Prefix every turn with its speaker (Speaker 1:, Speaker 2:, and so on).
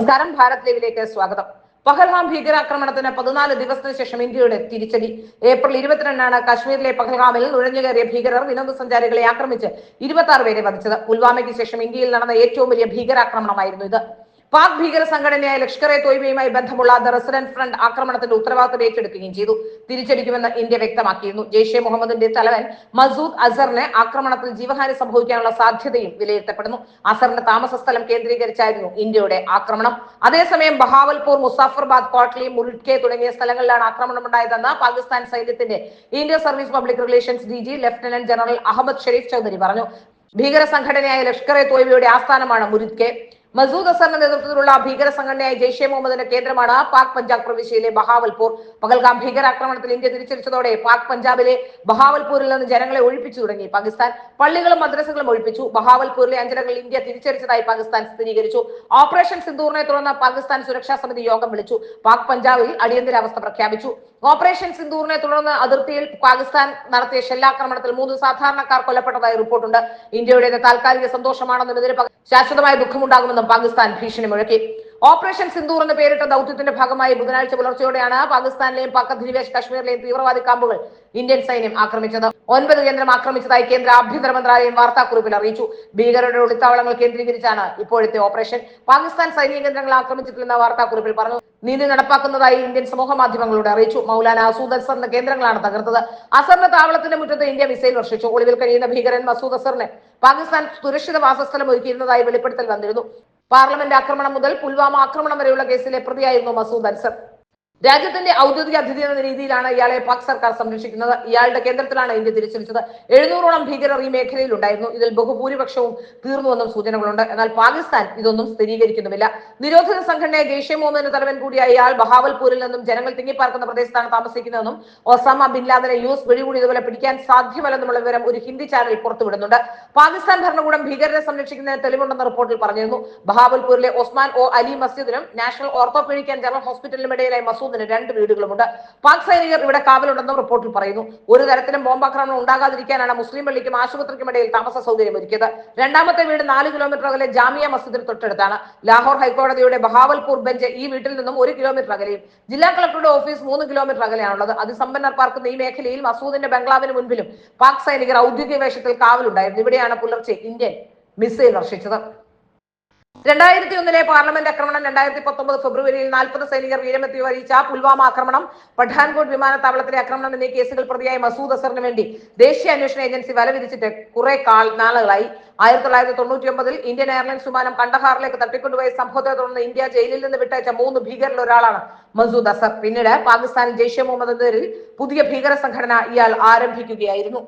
Speaker 1: നമസ്കാരം. ഭാരത് ലൈവിലേക്ക് സ്വാഗതം. പഹൽഗാം ഭീകരാക്രമണത്തിന് 14 ദിവസത്തിന് ശേഷം ഇന്ത്യയുടെ തിരിച്ചടി. ഏപ്രിൽ 22-നാണ് കാശ്മീരിലെ പഹൽഗാമിൽ നുഴഞ്ഞുകയറിയ ഭീകരർ വിനോദസഞ്ചാരികളെ ആക്രമിച്ച് 26 പേരെ വധിച്ചത്. പുൽവാമയ്ക്ക് ശേഷം ഇന്ത്യയിൽ നടന്ന ഏറ്റവും വലിയ ഭീകരാക്രമണമായിരുന്നു ഇത്. പാക് ഭീകര സംഘടനയായ ലഷ്കർ-ഇ-തോയ്ബയുമായി ബന്ധമുള്ള ദ റെസിഡന്റ് ഫ്രണ്ട് ആക്രമണത്തിന്റെ ഉത്തരവാദിത്തം ഏറ്റെടുക്കുകയും ചെയ്തു. തിരിച്ചടിക്കുമെന്ന് ഇന്ത്യ വ്യക്തമാക്കിയിരുന്നു. ജെയ്ഷെ മുഹമ്മദിന്റെ തലവൻ മസൂദ് അസറിന് ആക്രമണത്തിൽ ജീവഹാനി സംഭവിക്കാനുള്ള സാധ്യതയും വിലയിരുത്തപ്പെടുന്നു. അസറിന്റെ താമസ സ്ഥലം കേന്ദ്രീകരിച്ചായിരുന്നു ഇന്ത്യയുടെ ആക്രമണം. അതേസമയം ബഹാവൽപൂർ, മുസാഫർബാദ്, കോട്ട്ലി, മുറിഡ്കെ തുടങ്ങിയ സ്ഥലങ്ങളിലാണ് ആക്രമണമുണ്ടായതെന്ന് പാകിസ്ഥാൻ സൈന്യത്തിന്റെ inter services public relations DG lieutenant general Ahmed Sharif Chaudhry പറഞ്ഞു. ഭീകര സംഘടനയായ ലഷ്കർ-ഇ-തോയ്ബയുടെ ആസ്ഥാനമാണ് മുറിഡ്കെ. മസൂദ് അസറിന്റെ നേതൃത്വത്തിലുള്ള ഭീകര സംഘടനയായ ജെയ്ഷെ മുഹമ്മദിന്റെ കേന്ദ്രമാണ് പാക് പഞ്ചാബ് പ്രവിശ്യയിലെ ബഹാവൽപൂർ. പഹൽഗാം ഭീകരാക്രമണത്തിൽ ഇന്ത്യ തിരിച്ചടിച്ചതോടെ പാക് പഞ്ചാബിലെ ബഹാവൽപൂരിൽ നിന്ന് ജനങ്ങളെ ഒഴിപ്പിച്ചു തുടങ്ങി പാകിസ്ഥാൻ. പള്ളികളും മദ്രസകളും ഒഴിപ്പിച്ചു. ബഹാവൽപൂരിലെ അഞ്ചിടങ്ങളിൽ ഇന്ത്യ തിരിച്ചടിച്ചതായി പാകിസ്ഥാൻ സ്ഥിരീകരിച്ചു. ഓപ്പറേഷൻ സിന്ദൂറിനെ തുടർന്ന് പാകിസ്ഥാൻ സുരക്ഷാ സമിതി യോഗം വിളിച്ചു. പാക് പഞ്ചാബിൽ അടിയന്തരാവസ്ഥ പ്രഖ്യാപിച്ചു. ഓപ്പറേഷൻ സിന്ദൂറിനെ തുടർന്ന് അതിർത്തിയിൽ പാകിസ്ഥാൻ നടത്തിയ ഷെല്ലാക്രമണത്തിൽ 3 സാധാരണക്കാർ കൊല്ലപ്പെട്ടതായി റിപ്പോർട്ടുണ്ട്. ഇന്ത്യയുടെ താൽക്കാലിക സന്തോഷമാണെന്നും ഇതിന് ശാശ്വതമായ ദുഃഖമുണ്ടാകുമെന്നും പാകിസ്ഥാൻ ഭീഷണി മുഴക്കി. ഓപ്പറേഷൻ സിന്ദൂർ എന്ന് പേരിട്ട ദൗത്യത്തിന്റെ ഭാഗമായി ബുധനാഴ്ച പുലർച്ചെയോടെയാണ് പാകിസ്ഥാനിലെയും പാക് അധിനിവേശ കശ്മീരിലെയും തീവ്രവാദി ക്യാമ്പുകൾ ഇന്ത്യൻ സൈന്യം ആക്രമിച്ചത്. 9 കേന്ദ്രം ആക്രമിച്ചതായി കേന്ദ്ര ആഭ്യന്തര മന്ത്രാലയം വാർത്താക്കുറിപ്പിൽ അറിയിച്ചു. ഭീകരരുടെ ഒളിത്താവളങ്ങൾ കേന്ദ്രീകരിച്ചാണ് ഇപ്പോഴത്തെ ഓപ്പറേഷൻ. പാകിസ്ഥാൻ സൈനിക കേന്ദ്രങ്ങൾ ആക്രമിച്ചിട്ടില്ലെന്ന വാർത്താക്കുറിപ്പിൽ പറഞ്ഞു. നീതി നടപ്പാക്കുന്നതായി ഇന്ത്യൻ സമൂഹ മാധ്യമങ്ങളോട് അറിയിച്ചു. മൗലാന മസൂദ് അസറിന്റെ കേന്ദ്രങ്ങളാണ് തകർത്തത്. അസറിന്റെ താവളത്തിന്റെ മുറ്റത്ത് ഇന്ത്യ മിസൈൽ വർഷിച്ചു. ഒളിവിൽ കഴിയുന്ന ഭീകരൻ മസൂദ് അസറിന് പാകിസ്ഥാൻ സുരക്ഷിത വാസസ്ഥലം ഒരുക്കിയിരുന്നതായി വെളിപ്പെടുത്തൽ വന്നിരുന്നു. പാർലമെന്റ് ആക്രമണം മുതൽ പുൽവാമ ആക്രമണം വരെയുള്ള കേസിലെ പ്രതിയായിരുന്നു മസൂദ് അസർ. രാജ്യത്തിന്റെ ഔദ്യോഗിക അതിഥി എന്ന രീതിയിലാണ് ഇയാളെ പാക് സർക്കാർ സംരക്ഷിക്കുന്നത്. ഇയാളുടെ കേന്ദ്രത്തിലാണ് ഇന്ത്യ തിരിച്ചടിച്ചത്. 700ഓളം ഭീകരർ ഈ മേഖലയിൽ ഉണ്ടായിരുന്നു. ഇതിൽ ബഹുഭൂരിപക്ഷവും തീർന്നുവെന്നും സൂചനകളുണ്ട്. എന്നാൽ പാകിസ്ഥാൻ ഇതൊന്നും സ്ഥിരീകരിക്കുന്നുമില്ല. നിരോധിത സംഘടനയായ ജെയ്ഷെ മുഹമ്മദിന്റെ തലവൻ കൂടിയായ ഇയാൾ ബഹാവൽപൂരിൽ നിന്നും ജനങ്ങൾ തിങ്ങിപ്പാർക്കുന്ന പ്രദേശത്താണ് താമസിക്കുന്നതെന്നും ഒസാമ ബിൻ ലാദനെ യൂസ് വെടികൂടി ഇതുപോലെ പിടിക്കാൻ സാധ്യമല്ലെന്നുമുള്ള വിവരം ഒരു ഹിന്ദി ചാനൽ പുറത്തുവിടുന്നുണ്ട്. പാകിസ്ഥാൻ ഭരണകൂടം ഭീകരരെ സംരക്ഷിക്കുന്നതിന് തെളിവുണ്ടെന്ന റിപ്പോർട്ടിൽ പറഞ്ഞിരുന്നു. ബഹാവൽപൂരിലെ ഒസ്മാൻ ഒ അലി മസ്ജിദിനും നാഷണൽ ഓർത്തോപീഡിക് ആൻഡ് ജനറൽ ഹോസ്പിറ്റലിനും ഇടയിലായി മസൂദ് 2 വീടുകളുമുണ്ട്. പാക് സൈനികർ ഇവിടെ കാവലുണ്ടെന്നും റിപ്പോർട്ടിൽ പറയുന്നു. ഒരു തരത്തിലും ബോംബാക്രമണം ഉണ്ടാകാതിരിക്കാനാണ് മുസ്ലിം പള്ളിക്കും ആശുപത്രിക്കും ഇടയിൽ താമസ സൗകര്യം ഒരുക്കിയത്. രണ്ടാമത്തെ വീട് 4 കിലോമീറ്റർ അകലെ ജാമിയ മസ്ജിദിന് തൊട്ടടുത്താണ്. ലാഹോർ ഹൈക്കോടതിയുടെ ബഹാവൽപൂർ ബെഞ്ച് ഈ വീട്ടിൽ നിന്നും 1 കിലോമീറ്റർ അകലെയും. ജില്ലാ കളക്ടറുടെ ഓഫീസ് 3 കിലോമീറ്റർ അകലെയാണുള്ളത്. അതിസമ്പന്നർ പാർക്കുന്ന ഈ മേഖലയിൽ മസൂദിന്റെ ബംഗ്ലാവിന് മുൻപിലും പാക് സൈനികർ ഔദ്യോഗിക വേഷത്തിൽ കാവലുണ്ടായിരുന്നു. ഇവിടെയാണ് പുലർച്ചെ ഇന്ത്യൻ മിസൈൽ വർഷിച്ചത്. 2001 പാർലമെന്റ് ആക്രമണം, 2019 ഫെബ്രുവരിയിൽ 40 സൈനികർ വീരമൃത്യു വരിച്ച പുൽവാമ ആക്രമണം, പഠാൻകോട്ട് വിമാനത്താവളത്തിലെ ആക്രമണം എന്നീ കേസുകൾ പ്രതിയായ മസൂദ് അസറിന് വേണ്ടി ദേശീയ അന്വേഷണ ഏജൻസി വല വിരിച്ചിട്ട് കുറെ നാളുകളായി. 1999 ഇന്ത്യൻ എയർലൈൻസ് വിമാനം കണ്ടഹാറിലേക്ക് തട്ടിക്കൊണ്ടുപോയ സംഭവത്തെ തുടർന്ന് ഇന്ത്യ ജയിലിൽ നിന്ന് വിട്ടയച്ച 3 ഭീകരിൽ ഒരാളാണ് മസൂദ് അസർ. പിന്നീട് പാകിസ്ഥാനിൽ ജെയ്ഷെ മുഹമ്മദ് എന്ന പേരിൽ പുതിയ ഭീകര സംഘടന ഇയാൾ ആരംഭിക്കുകയായിരുന്നു.